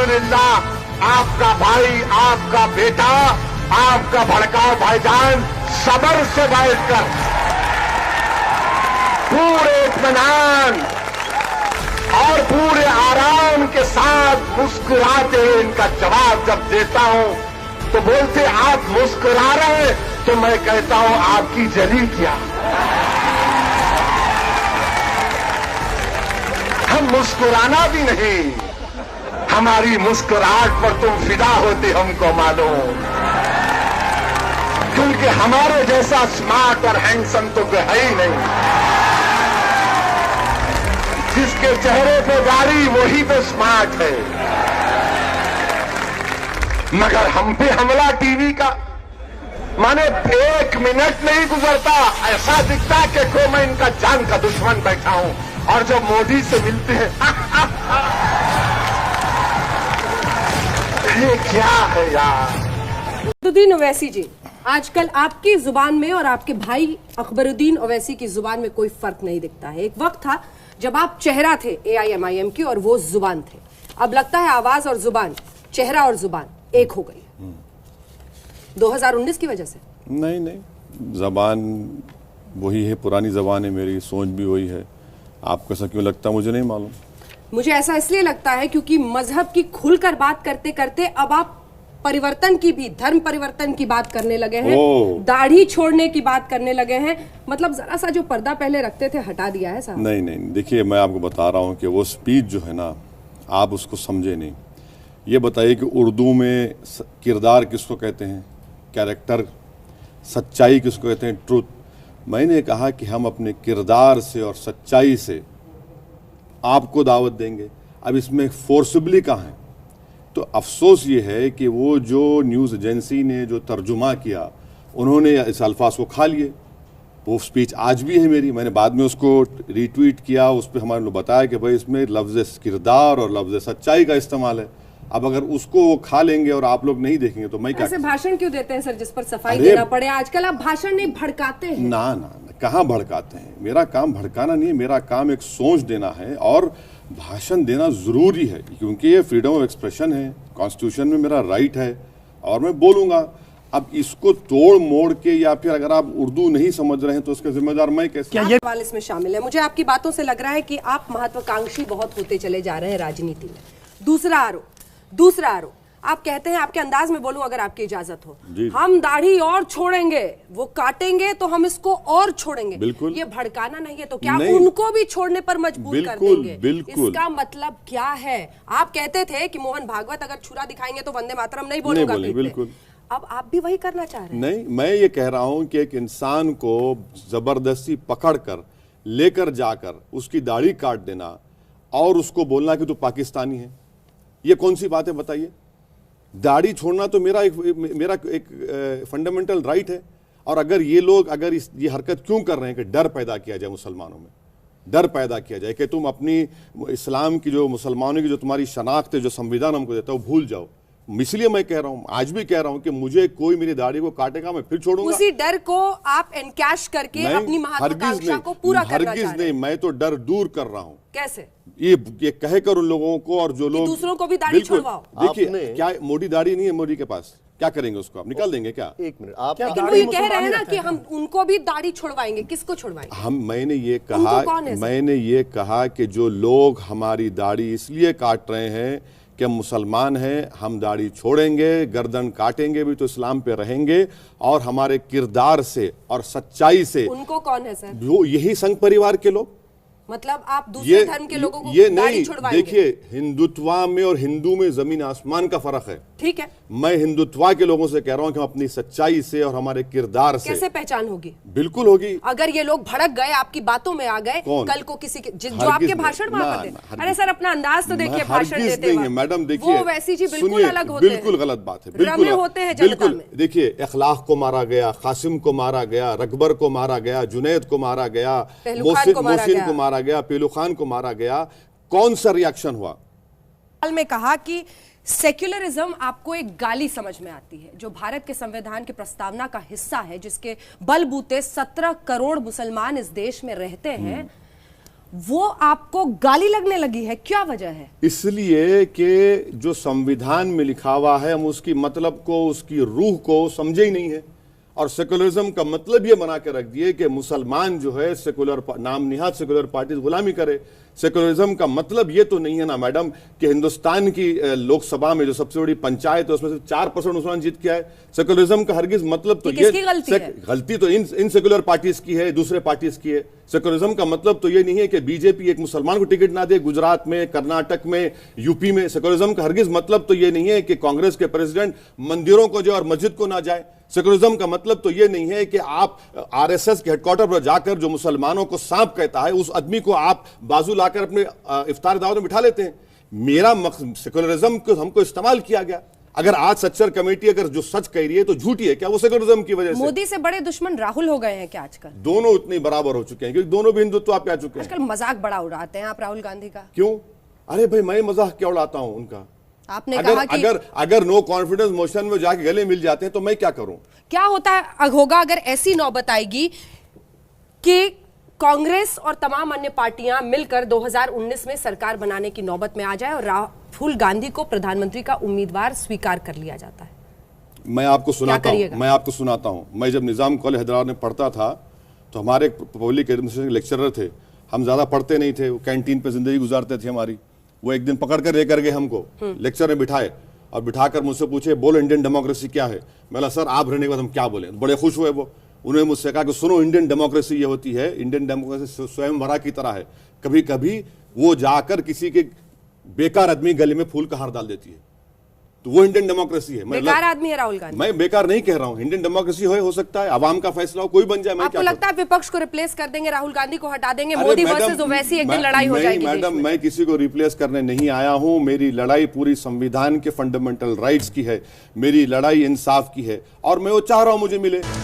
अल्हम्दुलिल्लाह आपका भाई, आपका बेटा, आपका भड़काऊ भाईजान सबर से बैठकर पूरे इत्मीनान और पूरे आराम के साथ मुस्कुराते हुए इनका जवाब जब देता हूं तो बोलते आप मुस्कुरा रहे हैं, तो मैं कहता हूं आपकी जली क्या। हम मुस्कुराना भी नहीं, हमारी मुस्कुराहट पर तुम फिदा होते हमको मालूम, क्योंकि हमारे जैसा स्मार्ट और हैंडसम तो कोई है ही नहीं। जिसके चेहरे पे दाढ़ी वही तो स्मार्ट है। मगर हम पे हमला टीवी का, माने 1 मिनट नहीं गुजरता ऐसा दिखता कि को मैं इनका जान का दुश्मन बैठा हूं, और जब मोदी से मिलते हैं ये क्या है यार। अकबरुद्दीन ओवैसी जी, आजकल आपकी जुबान में और आपके भाई अकबरुद्दीन ओवैसी की जुबान में कोई फर्क नहीं दिखता है। एक वक्त था जब आप चेहरा थे AIMIM की और वो जुबान थे। अब लगता है आवाज और जुबान, चेहरा और जुबान एक हो गई। 2019 की वजह से? नहीं, जबान वही है, पुरानी जबान है, मेरी सोच भी वही है। आपको ऐसा क्यों लगता है मुझे नहीं मालूम। मुझे ऐसा इसलिए लगता है क्योंकि मजहब की खुलकर बात करते करते अब आप परिवर्तन की भी, धर्म परिवर्तन की बात करने लगे हैं, दाढ़ी छोड़ने की बात करने लगे हैं। मतलब जरा सा जो पर्दा पहले रखते थे हटा दिया है साहब। नहीं, देखिए मैं आपको बता रहा हूँ कि वो स्पीच जो है ना, आप उसको समझे नहीं। ये बताइए कि उर्दू में किरदार किसको कहते हैं, कैरेक्टर, सच्चाई किसको कहते हैं, ट्रुथ। मैंने कहा कि हम अपने किरदार से और सच्चाई से आपको दावत देंगे। अब इसमें फोर्सिबली कहाँ है? तो अफसोस ये है कि वो जो न्यूज़ एजेंसी ने जो तर्जुमा किया, उन्होंने इस अल्फाज को खा लिए। वो स्पीच आज भी है मेरी, मैंने बाद में उसको रीट्वीट किया, उस पर हमारे लोग बताया कि भाई इसमें लफ्ज़ किरदार और लफ्ज़ सच्चाई का इस्तेमाल है। अब अगर उसको वो खा लेंगे और आप लोग नहीं देखेंगे तो मैं क्या। ऐसे भाषण क्यों देते हैं सर जिस पर सफाई देना पड़े? आजकल आप भाषण नहीं भड़काते हैं। ना, कहाँ भड़काते हैं। मेरा काम भड़काना नहीं है, मेरा काम एक सोच देना है, और भाषण देना जरूरी है क्योंकि ये फ्रीडम ऑफ एक्सप्रेशन है, कॉन्स्टिट्यूशन में मेरा राइट है और मैं बोलूंगा। अब इसको तोड़ मोड़ के, या फिर अगर आप उर्दू नहीं समझ रहे हैं तो उसका जिम्मेदार मैं कैसे? क्या ये सवाल इसमें शामिल है? मुझे आपकी बातों से लग रहा है कि आप महत्वाकांक्षी बहुत होते चले जा रहे हैं राजनीति में। दूसरा आरोप, आप कहते हैं, आपके अंदाज में बोलूं अगर आपकी इजाजत हो, हम दाढ़ी और छोड़ेंगे, वो काटेंगे तो हम इसको और छोड़ेंगे। बिल्कुल। ये भड़काना नहीं है तो क्या उनको भी छोड़ने पर मजबूर कर देंगे? बिल्कुल। इसका मतलब क्या है? आप कहते थे कि मोहन भागवत अगर छुरा दिखाएंगे तो वंदे मातरम नहीं बोलूंगा। बिल्कुल। अब आप भी वही करना चाह रहे हैं? नहीं, मैं ये कह रहा हूं कि एक इंसान को जबरदस्ती पकड़कर लेकर जाकर उसकी दाढ़ी काट देना और उसको बोलना कि तू पाकिस्तानी है, ये कौन सी बात है बताइए? दाढ़ी छोड़ना तो मेरा एक फंडामेंटल राइट है। और अगर ये लोग ये हरकत क्यों कर रहे हैं कि डर पैदा किया जाए मुसलमानों में, डर पैदा किया जाए कि तुम अपनी इस्लाम की जो, मुसलमानों की जो तुम्हारी शनाख्त है, जो संविधान हमको देता है, वो भूल जाओ। इसलिए मैं कह रहा हूं, आज भी कह रहा हूं कि मुझे कोई मेरी दाढ़ी को काटेगा मैं फिर छोड़ूंगा। उसी डर को आप एनकैश करके अपनी महत्वाकांक्षा को पूरा करना चाह रहे हैं। हरगिज नहीं, मैं तो डर दूर कर रहा हूं। कैसे? ये कहकर उन लोगों को, और जो लोग दूसरों को भी दाढ़ी छुड़वाओ। देखिए, क्या मोटी दाढ़ी नहीं है मोदी के पास, क्या करेंगे उसको? आप निकाल देंगे क्या? एक मिनट, आप लेकिन वो ये कह रहे हैं ना कि हम उनको भी दाढ़ी छुड़वाएंगे। किसको छुड़वाएंगे? मैंने ये कहा कि जो लोग हमारी दाढ़ी इसलिए काट रहे हैं कि हम मुसलमान हैं, हम दाढ़ी छोड़ेंगे, गर्दन काटेंगे भी तो इस्लाम पे रहेंगे, और हमारे किरदार से और सच्चाई से। उनको कौन है सर? जो यही संघ परिवार के लोग। मतलब आप दूसरे धर्म के लोगों को दाढ़ी छुड़वाएंगे? देखिए, हिंदुत्वा में और हिंदू में जमीन आसमान का फर्क है। ठीक है, मैं हिंदुत्वा के लोगों से कह रहा हूं कि हम अपनी सच्चाई से और हमारे किरदार से। कैसे पहचान होगी? बिल्कुल होगी। अगर ये लोग भड़क गए, आपकी बातों में आ गए, कल को किसी के जो आपके भाषण वहां पर दे। अरे सर, अपना अंदाज तो देखिए भाषण देते हैं मैडम। देखिए, वो वैसी जी बिल्कुल अलग होते हैं। बिल्कुल गलत बात है, बिल्कुल होते हैं जनता में। देखिए, इखलाक को मारा गया, कासिम को मारा गया, रकबर को मारा गया, जुनैद को मारा गया, मोहसिन को मारा गया, पेलू खान को मारा गया। कौन सा रिएक्शन हुआ? में कहा कि सेक्युलरिज्म आपको एक गाली समझ में आती है, जो भारत के संविधान की प्रस्तावना का हिस्सा है, जिसके बलबूते 17 करोड़ मुसलमान इस देश में रहते हैं। वो आपको गाली लगने लगी है, क्या वजह है? इसलिए कि जो संविधान में लिखा हुआ है हम उसकी मतलब को, उसकी रूह को समझे ही नहीं है। और सेकुलरिज्म का मतलब ये बना के रख दिए कि मुसलमान जो है सेकुलर नाम निहाद सेकुलर पार्टी गुलामी करे। सेकुलरिज्म का मतलब ये तो नहीं है ना मैडम कि हिंदुस्तान की लोकसभा में जो सबसे बड़ी पंचायत है उसमें से 4% मुसलमान जीत के आए। सेकुलरिज्म का हरगिज मतलब तो ये गलती तो इन सेकुलर पार्टीज की है, दूसरे पार्टीज की है। सेकुलरिज्म का मतलब तो ये नहीं है कि बीजेपी एक मुसलमान को टिकट ना दे गुजरात में, कर्नाटक में, यूपी में। सेकुलरिज्म का हरगिज मतलब तो ये नहीं है कि कांग्रेस के प्रेसिडेंट मंदिरों को जाए और मस्जिद को ना जाए। सेकुलरिज्म का मतलब तो यह नहीं है कि आप आरएसएस के हेडक्वार्टर पर जाकर जो मुसलमानों को सांप कहता है उस आदमी को आप बाजू लाकर अपने इफ्तार दावत में बिठा लेते हैं। मेरा मकसद सेकुलरिज्म को हमको इस्तेमाल किया गया। अगर आज सच्चर कमेटी अगर जो सच कह रही है तो झूठी है क्या? वो सेकुलरिज्म की वजह से। मोदी से बड़े दुश्मन राहुल हो गए हैं क्या आजकल? दोनों उतने बराबर हो चुके हैं क्योंकि दोनों भी हिंदुत्व आप आ चुके हैं। आजकल मजाक बड़ा उड़ाते हैं आप राहुल गांधी का। क्यों? अरे भाई मैं मजाक क्या उड़ाता हूं उनका? आपने कहा कि अगर नो कॉन्फिडेंस मोशन में जाके गले मिल जाते हैं तो मैं क्या करूं? क्या होगा अगर ऐसी नौबत आएगी कि कांग्रेस और तमाम अन्य पार्टियां मिलकर 2019 में सरकार बनाने की नौबत में आ जाए और राहुल गांधी को प्रधानमंत्री का उम्मीदवार स्वीकार कर लिया जाता है? मैं आपको सुनाता हूं। मैं जब निजाम कॉलेज हैदराबाद में पढ़ता था तो हमारे पब्लिक एडमिनिस्ट्रेशन के लेक्चरर थे। हम ज्यादा पढ़ते नहीं थे, वो कैंटीन पे जिंदगी गुजारते थे हमारी। वो एक दिन पकड़ कर लेकर गए हमको, लेक्चर में बिठाए और बिठाकर मुझसे पूछे बोलो इंडियन डेमोक्रेसी क्या है। मैंने सर आप रहने के बाद हम क्या बोले? बड़े खुश हुए वो। उन्होंने मुझसे कहा कि सुनो इंडियन डेमोक्रेसी ये होती है, इंडियन डेमोक्रेसी स्वयंवरा की तरह है। कभी कभी वो जाकर किसी के बेकार आदमी गले में फूल का हार डाल देती है, तो वो इंडियन डेमोक्रेसी है। बेकार आदमी है राहुल गांधी? मैं बेकार नहीं कह रहा हूं। इंडियन डेमोक्रेसी हो सकता है, आवाम का फैसला हो, कोई बन जाए। आपको लगता है विपक्ष को रिप्लेस कर देंगे, राहुल गांधी को हटा देंगे, मोदी वर्सेस ओवैसी एक दिन लड़ाई हो जाएगी? मैडम मैं किसी को रिप्लेस करने नहीं आया हूं। मेरी लड़ाई पूरी संविधान के फंडामेंटल राइट्स की है, मेरी लड़ाई इंसाफ की है और मैं वो चाह रहा हूं मुझे मिले।